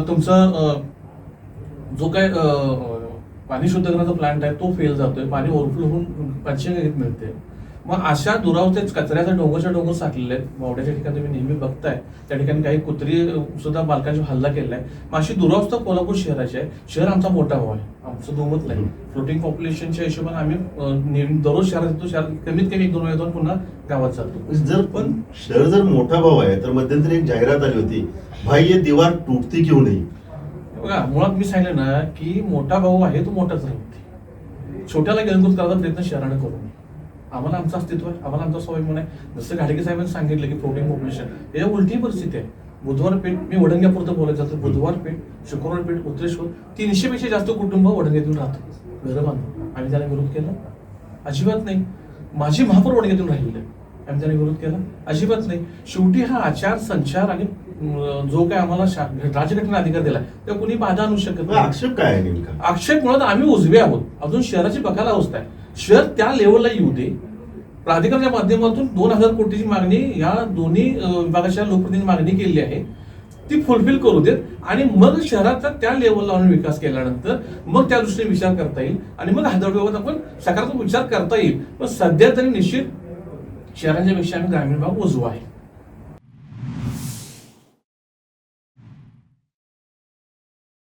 तुमचा जो काय पाणी शुद्ध करण्याचा प्लांट आहे तो फेल जातोय, पाणी ओव्हरफ्लो होऊन पंचगंगेत मिळते. मग अशा दुरावस्थेत कचऱ्याचा डोंगर साठलेले आहेत. मावड्याच्या ठिकाणी तुम्ही नेहमी बघताय, त्या ठिकाणी काही कुत्री सुद्धा बालकांचा हल्ला केलाय. मग अशी दुरावस्था कोल्हापूर शहराची आहे. शहर आमचा मोठा भाव आहे, आमचं दुमत नाही. फ्लोटिंग पॉप्युलेशनच्या हिशोबाने आम्ही दररोज शहरात येतो, शहरात कमीत कमी 1-2 वेळा जाऊन पुन्हा गावात जातो. पण शहर जर मोठा भाव आहे तर मध्यंतरी एक जाहिरात आली होती, भाई ये दीवार टूटती क्यों नहीं. बघा, मुळात मी सांगितलं ना की मोठा भाऊ आहे तो मोठाच राहते. छोट्याला गिळंकृत करायचा प्रयत्न शहराने करू नये. आम्हाला आमचं अस्तित्व आहे, आम्हाला आमचा स्वाभिमान आहे. जसं घाडगे साहेबांनी सांगितलं की फ्लोटिंग पॉप्युलेशन, याच्या उलटी परिस्थिती आहे. बुधवार पेठ, मी वडंग्यापुरतं बोलायचं जातं, बुधवार पेठ, शुक्रवार पेठ, उत्तरेश्वर, 300 पेक्षा जास्त कुटुंब वडंग्यातून राहतात. घरं बांधून आम्ही त्याला विरोध केला? अजिबात नाही. माझी महापौर वडंग्यातून राहिलेलं आहे, आम्ही त्याला विरोध केला? अजिबात नाही. शेवटी हा आचार संचार आणि जो काय आम्हाला राज्यघटनेने अधिकार दिला त्या कुणी बाधा आणू शकत नाही. आक्षेप काय आहे नेमका? आक्षेप मुळात आम्ही उजवे आहोत. अजून शहराची बघायला अवस्था आहे. शहर त्या लेवलला येऊ दे. प्राधिकरणाच्या माध्यमातून 2000 कोटीची मागणी या दोन्ही विभागाच्या लोकप्रतिनिधी मागणी केलेली आहे, ती फुलफिल करू देत आणि मग शहराचा त्या लेवलला आणून विकास केल्यानंतर मग त्या दृष्टीने विचार करता येईल आणि मग हदवडीबाबत आपण सकारात्मक विचार करता येईल. पण सध्या तरी निश्चित शहरांच्या पेक्षा आम्ही ग्रामीण भाग उजवा आहे.